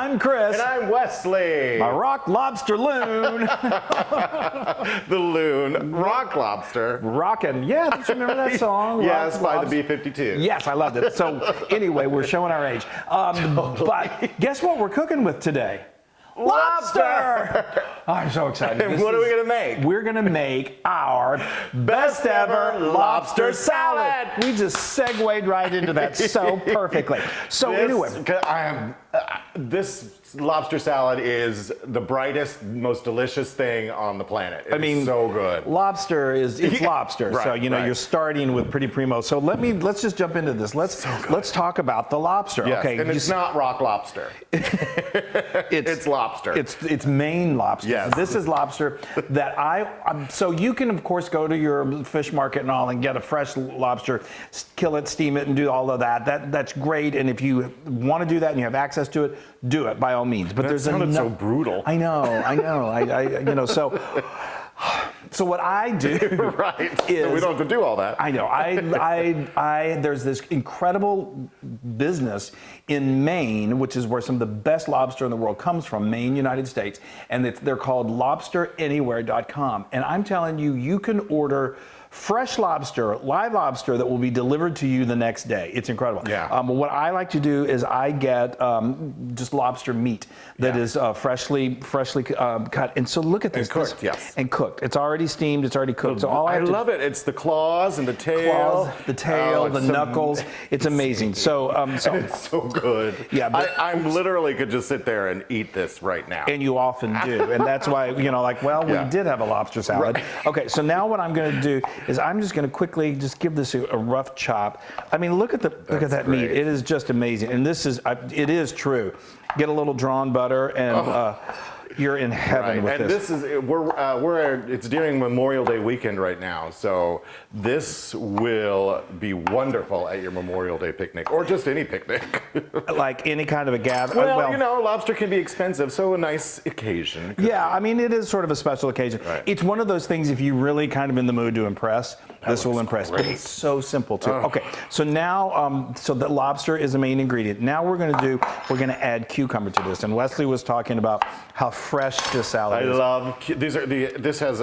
I'm Chris. And I'm Wesley. My rock lobster loon. The Loon rock lobster. Rockin'. Yeah, don't you remember that song? Yes, Rock by Lobster. the B-52. Yes, I loved it. So anyway, we're showing our age. But guess what we're cooking with today? Lobster! Oh, I'm so excited. And what are we going to make? We're going to make our Best ever lobster salad. We just segued right into that so perfectly. So anyway. This lobster salad is the brightest, most delicious thing on the planet. It is so good. Lobster it's lobster. Right, so you're starting with pretty primo. So let's just jump into this. Let's talk about the lobster. Yes, Okay. and it's not rock lobster. It's lobster. It's Maine lobster. Yes. This is lobster that so you can of course go to your fish market and all and get a fresh lobster, kill it, steam it, and do all of that. That's great. And if you want to do that and you have access to it, do it by all means. But that sounded so brutal. I know. So what I do right. is so we don't have to do all that. I know. There's this incredible business in Maine, which is where some of the best lobster in the world comes from, Maine, United States, and they're called lobsteranywhere.com. And I'm telling you, you can order fresh lobster, live lobster that will be delivered to you the next day. It's incredible. Yeah. What I like to do is I get just lobster meat that is freshly cut. And so look at this. And cooked, yes. And cooked. It's already steamed. It's already cooked. So I love it. It's the claws and the tail. The knuckles. It's amazing. So, and it's so good. Yeah. But, I literally could just sit there and eat this right now. And you often do. And that's why, we did have a lobster salad. Right. Okay, so now what I'm going to do is I'm just going to quickly just give this a rough chop. I mean, look at that meat. It is just amazing. And it is true. Get a little drawn butter and you're in heaven with this. And it's during Memorial Day weekend right now, so this will be wonderful at your Memorial Day picnic or just any picnic. Like any kind of a gathering. Well, lobster can be expensive, so a nice occasion. Yeah, I mean, it is sort of a special occasion. Right. It's one of those things, if you're really kind of in the mood to impress, this will impress. Great. But it's so simple, too. Okay, so now, so the lobster is the main ingredient. Now we're going to add cucumber to this. And Wesley was talking about how fresh this salad is. I love, this has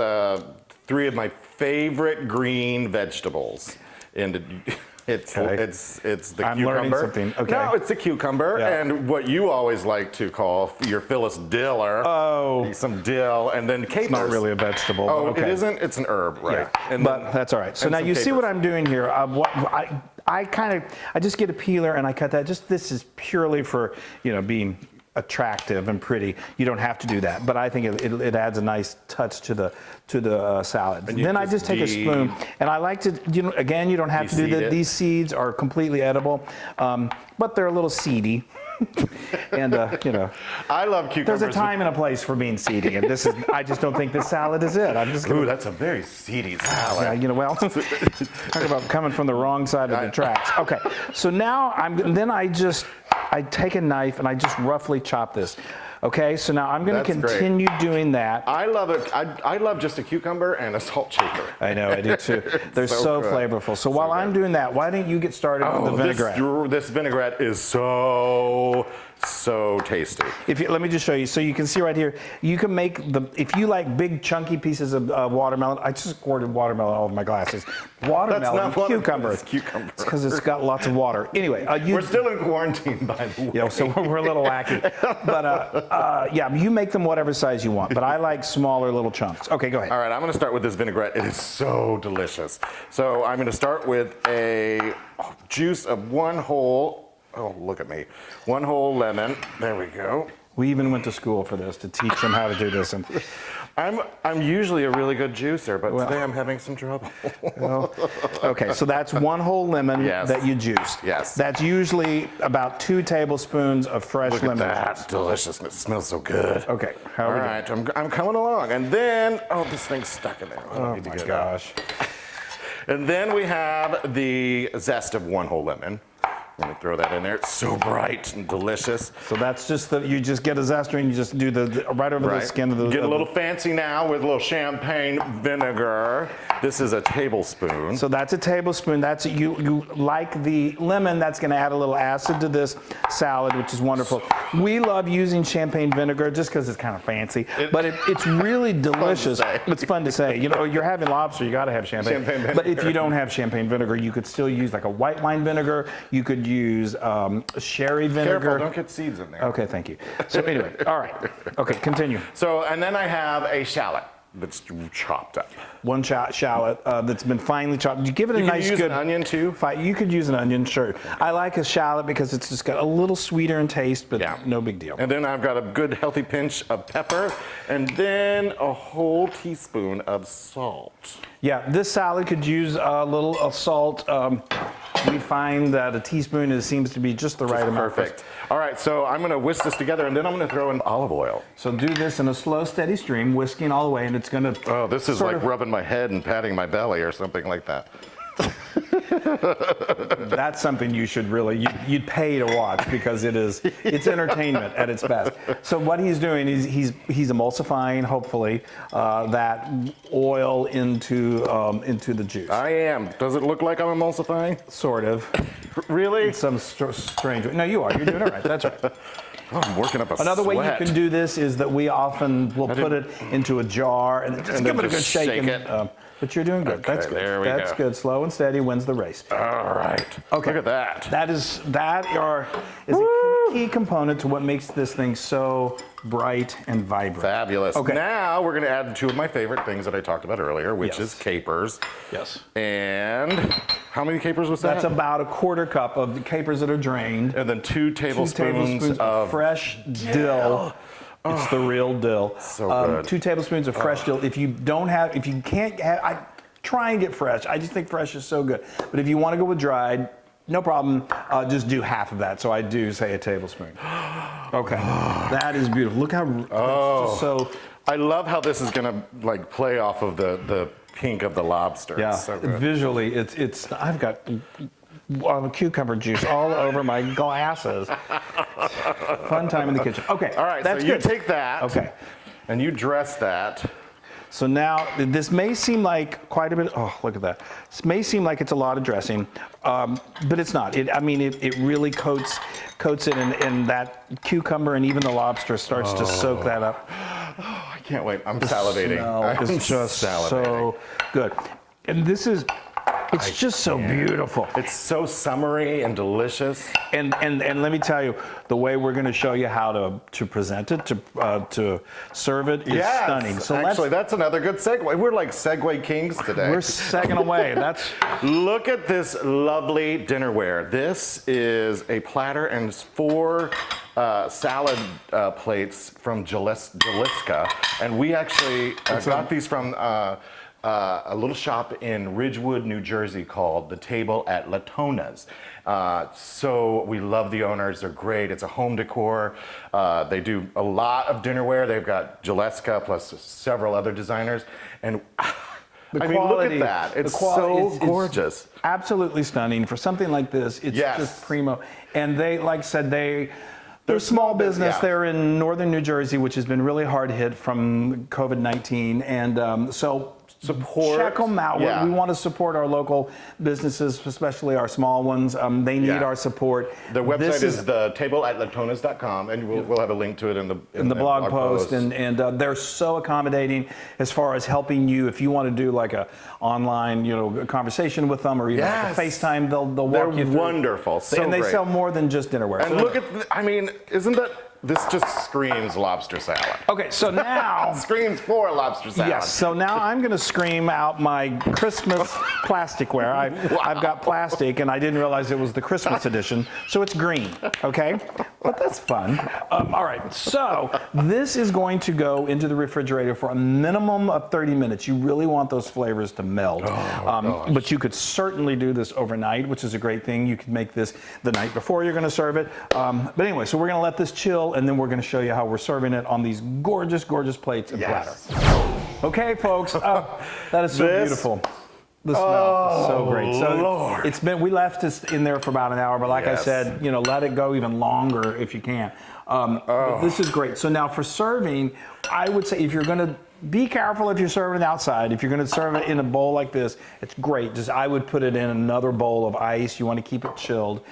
3 of my favorite green vegetables. And it's the cucumber. I'm learning something. Okay. No, it's the cucumber and what you always like to call your Phyllis diller. Oh. Some dill and then capers. It's not really a vegetable. Oh, okay. it isn't? It's an herb, right? Yeah. But that's all right. So now you see what I'm doing here. I just get a peeler and I cut that. This is purely for, being attractive and pretty. You don't have to do that, but I think it adds a nice touch to the salad. Then I just take a spoon and I like to, again, you don't have to do that. These seeds are completely edible, but they're a little seedy. And I love cucumbers. There's a time and a place for being seedy, and I just don't think this salad is it. I'm just Ooh, that's a very seedy salad. Yeah, talk about coming from the wrong side of the tracks. Okay, so now I take a knife and I just roughly chop this. Okay, so now I'm going to continue doing that. I love it. I love just a cucumber and a salt shaker. I know, I do too. They're so flavorful. So while I'm doing that, why don't you get started with the vinaigrette? This vinaigrette is so tasty. Let me just show you. So you can see right here, you can make if you like big chunky pieces of watermelon. I just squirted watermelon all over my glasses. Watermelon, cucumber. It's cucumber. It's because it's got lots of water. Anyway, we're still in quarantine, by the way. Yeah, so we're a little wacky. But you make them whatever size you want. But I like smaller little chunks. Okay, go ahead. All right, I'm going to start with this vinaigrette. It is so delicious. So I'm going to start with a juice of one whole lemon. There we go. We even went to school for this to teach them how to do this. And I'm usually a really good juicer, but today I'm having some trouble. Okay, so that's one whole lemon that you juiced. Yes. That's usually about 2 tablespoons of fresh lemon. Look at that deliciousness. It smells so good. Okay. All right, I'm coming along. And then, this thing's stuck in there. Oh my gosh. And then we have the zest of one whole lemon. I'm going to throw that in there. It's so bright and delicious. So that's just you just get a zester and you just do right over the skin of the... Get a little fancy now with a little champagne vinegar. This is a tablespoon. So that's a tablespoon. You like the lemon, that's going to add a little acid to this salad, which is wonderful. We love using champagne vinegar just because it's kind of fancy, but it's really delicious. It's fun to say. You know, you're having lobster, you got to have champagne vinegar. But if you don't have champagne vinegar, you could still use like a white wine vinegar. You could use sherry vinegar. Careful, don't get seeds in there. Okay, thank you. So anyway, all right. Okay, continue. So, and then I have a shallot that's chopped up. One shallot that's been finely chopped. You give it a nice, use good an onion too. You could use an onion, sure. I like a shallot because it's just got a little sweeter in taste, but no big deal. And then I've got a good healthy pinch of pepper, and then a whole teaspoon of salt. Yeah, this salad could use a little of salt. We find that a teaspoon seems to be just the right amount. Perfect. All right, so I'm going to whisk this together, and then I'm going to throw in olive oil. So do this in a slow, steady stream, whisking all the way, and it's going to. Oh, this is like rubbing my head and patting my belly or something like that. That's something you should really, you'd pay to watch because it's entertainment at its best. So what he's doing is he's emulsifying, hopefully, that oil into the juice. I am. Does it look like I'm emulsifying? Sort of. Really? In some strange way. No, you are. You're doing it right. That's right. Oh, I'm working up a Another sweat. way you can do this is that we often will put it into a jar and just give it a good shake. But you're doing good. Okay, That's good. there we That's go. good. Slow and steady wins the race. All right. Okay. Look at that. That is a key component to what makes this thing so bright and vibrant. Fabulous. Okay. Now we're going to add two of my favorite things that I talked about earlier, which is capers. Yes. And how many capers was that? That's about a quarter cup of the capers that are drained. And then 2 tablespoons of fresh dill. It's the real dill. So good. 2 tablespoons of fresh dill. If you can't have, try and get fresh. I just think fresh is so good. But if you want to go with dried, no problem. Just do half of that. So I do say a tablespoon. Okay, that is beautiful. Look how it's just so. I love how this is gonna like play off of the pink of the lobster. Yeah, It's so good. visually, it's. I've got cucumber juice all over my glasses. Fun time in the kitchen. Okay, All right, that's so good. you take that. Okay. And you dress that. So now, this may seem like quite a bit, oh, look at that. This may seem like it's a lot of dressing, but it's not. It really coats it, and that cucumber and even the lobster starts to soak that up. Oh, I can't wait. I'm salivating. It's just so good. And this is, it's just so beautiful. It's so summery and delicious. And let me tell you, the way we're going to show you how to present it, to serve it, is stunning. So actually, that's another good segue. We're like segue kings today. We're second away. That's Look at this lovely dinnerware. This is a platter and 4 salad plates from Jaliska, and we actually got these from a little shop in Ridgewood, New Jersey called The Table at Latona's. So we love the owners. They're great. It's a home decor. They do a lot of dinnerware. They've got Jaliska plus several other designers. And I mean, look at that. It's so gorgeous. Absolutely stunning. For something like this, it's just primo. And they, like I said, they're a small business. Yeah. They're in northern New Jersey, which has been really hard hit from COVID-19. And so check them out. Yeah. We want to support our local businesses, especially our small ones. They need our support. Their website is thetableatlatonas.com, and we'll have a link to it in the blog post. And they're so accommodating as far as helping you. If you want to do like a online, a conversation with them, or even like a FaceTime, they'll walk you through. They're wonderful. So and they great. sell more than just dinnerware. And look at, isn't that? This just screams lobster salad. Okay, so now Screams for lobster salad. yes. So now I'm going to scream out my Christmas plasticware. I've got plastic, and I didn't realize it was the Christmas edition, so it's green. Okay, but that's fun. All right, so this is going to go into the refrigerator for a minimum of 30 minutes. You really want those flavors to meld. But you could certainly do this overnight, which is a great thing. You could make this the night before you're going to serve it. But anyway, so we're going to let this chill, and then we're going to show you how we're serving it on these gorgeous, gorgeous plates and platters. Okay, folks, that is so beautiful. The smell is so great. So Lord. We left this in there for about an hour, but like I said, let it go even longer if you can. But this is great. So now for serving, I would say if you're going to be careful if you're serving it outside. If you're going to serve it in a bowl like this, it's great. I would put it in another bowl of ice. You want to keep it chilled.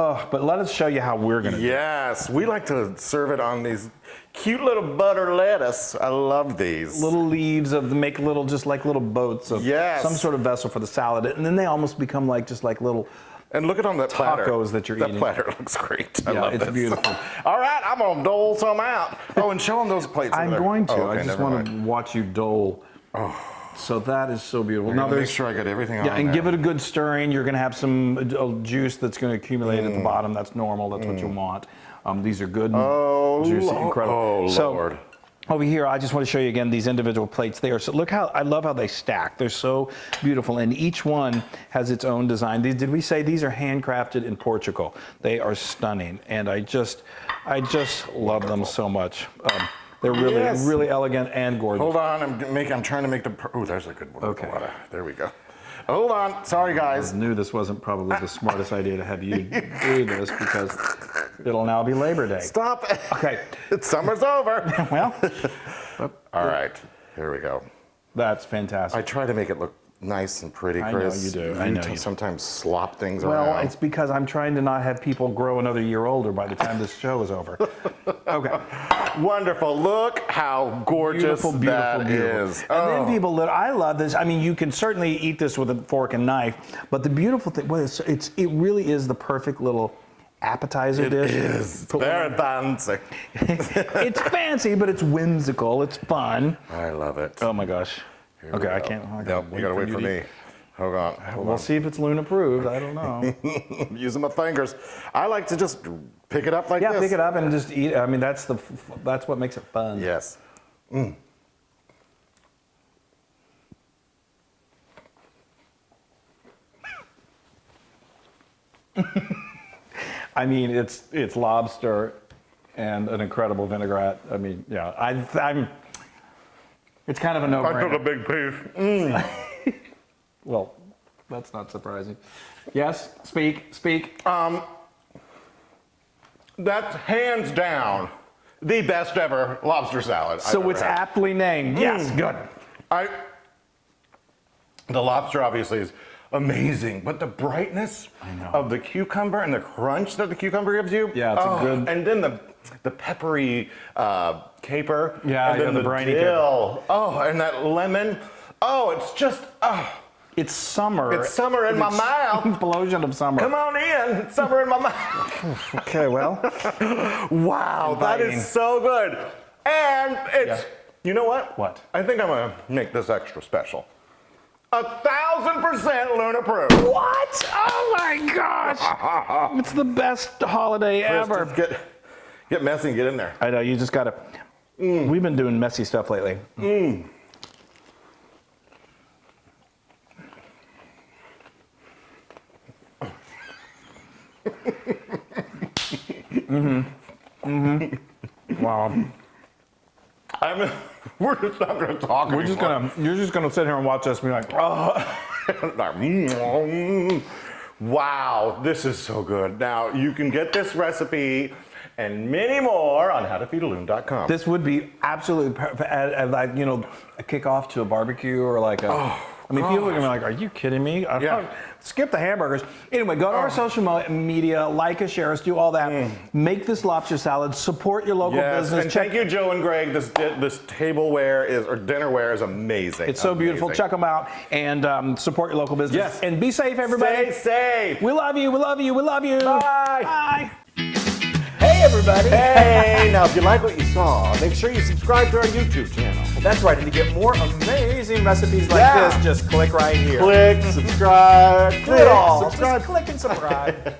Oh, but let us show you how we're gonna do it. Yes, we like to serve it on these cute little butter lettuce. I love these. Little leaves of make little, just like little boats of Yes. some sort of vessel for the salad, and then they almost become like just like little. And look at on that platter. Tacos that you're eating. That platter looks great. I Yeah, love it's this. beautiful. All right, I'm gonna dole some out. Oh, and show them those plates. over I'm there. going to. Oh, okay, I just never want to mind. watch you dole. Oh. So that is so beautiful. Now make sure I get everything on Yeah, and there. give it a good stirring. You're going to have some juice that's going to accumulate at the bottom. That's normal. That's what you want. These are good, juicy, incredible. Oh, so, Lord. Over here, I just want to show you again these individual plates there. So look how, I love how they stack. They're so beautiful, and each one has its own design. These, did we say these are handcrafted in Portugal? They are stunning, and I just love them so much. They're really, Yes. really elegant and gorgeous. Hold on, I'm trying to make the. Oh, there's a good one. Okay. There we go. Hold on. Sorry, guys. I knew this wasn't probably the smartest idea to have you do this because it'll now be Labor Day. Stop. Okay. Summer's over. Well, All right. Here we go. that's fantastic. I try to make it look nice and pretty, I know Chris. you do. I know you do. Sometimes slop things Well, around. it's because I'm trying to not have people grow another year older by the time this show is over. Okay. Wonderful. Look how gorgeous that is. And then people, I love this. I mean, you can certainly eat this with a fork and knife, but the beautiful thing, well, it really is the perfect little appetizer dish. It is. Very fancy. It's fancy, but it's whimsical. It's fun. I love it. Oh my gosh. Here Okay, we I go. can't. Nope, you gotta wait for me. Hold on. We'll see if it's Loon approved. I don't know. Using my fingers. I like to just pick it up like Yeah, this. pick it up and just eat it. I mean, that's what makes it fun. Yes. I mean, it's lobster and an incredible vinaigrette. I mean, yeah, I'm. It's kind of a I took a no-brainer. big piece. Well, that's not surprising. Yes, speak. That's hands down the best ever lobster salad. So I've ever it's had. aptly named. Yes, good. The lobster obviously is amazing, but the brightness of the cucumber and the crunch that the cucumber gives you. Yeah, it's a good. And then the peppery caper. Yeah, and then the the briny dill. Oh, and that lemon. Oh, it's just. It's summer. It's summer in my mouth. Explosion of summer. Come on in. It's summer in my mouth. Okay, well. Wow, that Inviting. is so good. And it's. Yeah. You know what? What? I think I'm gonna make this extra special. 1,000% Loon approved. What? Oh my gosh! It's the best holiday Chris, ever. just get messy and get in there. I know, you just gotta. We've been doing messy stuff lately. Wow. We're just not gonna talk You're just gonna sit here and watch us be like, oh. Wow, this is so good. Now, you can get this recipe and many more on howtofeedaloon.com. This would be absolutely perfect, like, you know, a kickoff to a barbecue or like a. I mean, people are gonna be like, "Are you kidding me?" Skip the hamburgers. Anyway, go to our social media, like us, share us, do all that. Make this lobster salad. Support your local business. And thank you, Joe and Greg. This tableware or dinnerware is amazing. It's so beautiful. Check them out and support your local business. Yes. And be safe, everybody. Stay safe. We love you. We love you. We love you. Bye. Bye. Hey everybody! Hey, now if you like what you saw, make sure you subscribe to our YouTube channel. That's right, and to get more amazing recipes like Yeah. this, just click right here. Click, subscribe, Do it all. subscribe. Just click and subscribe.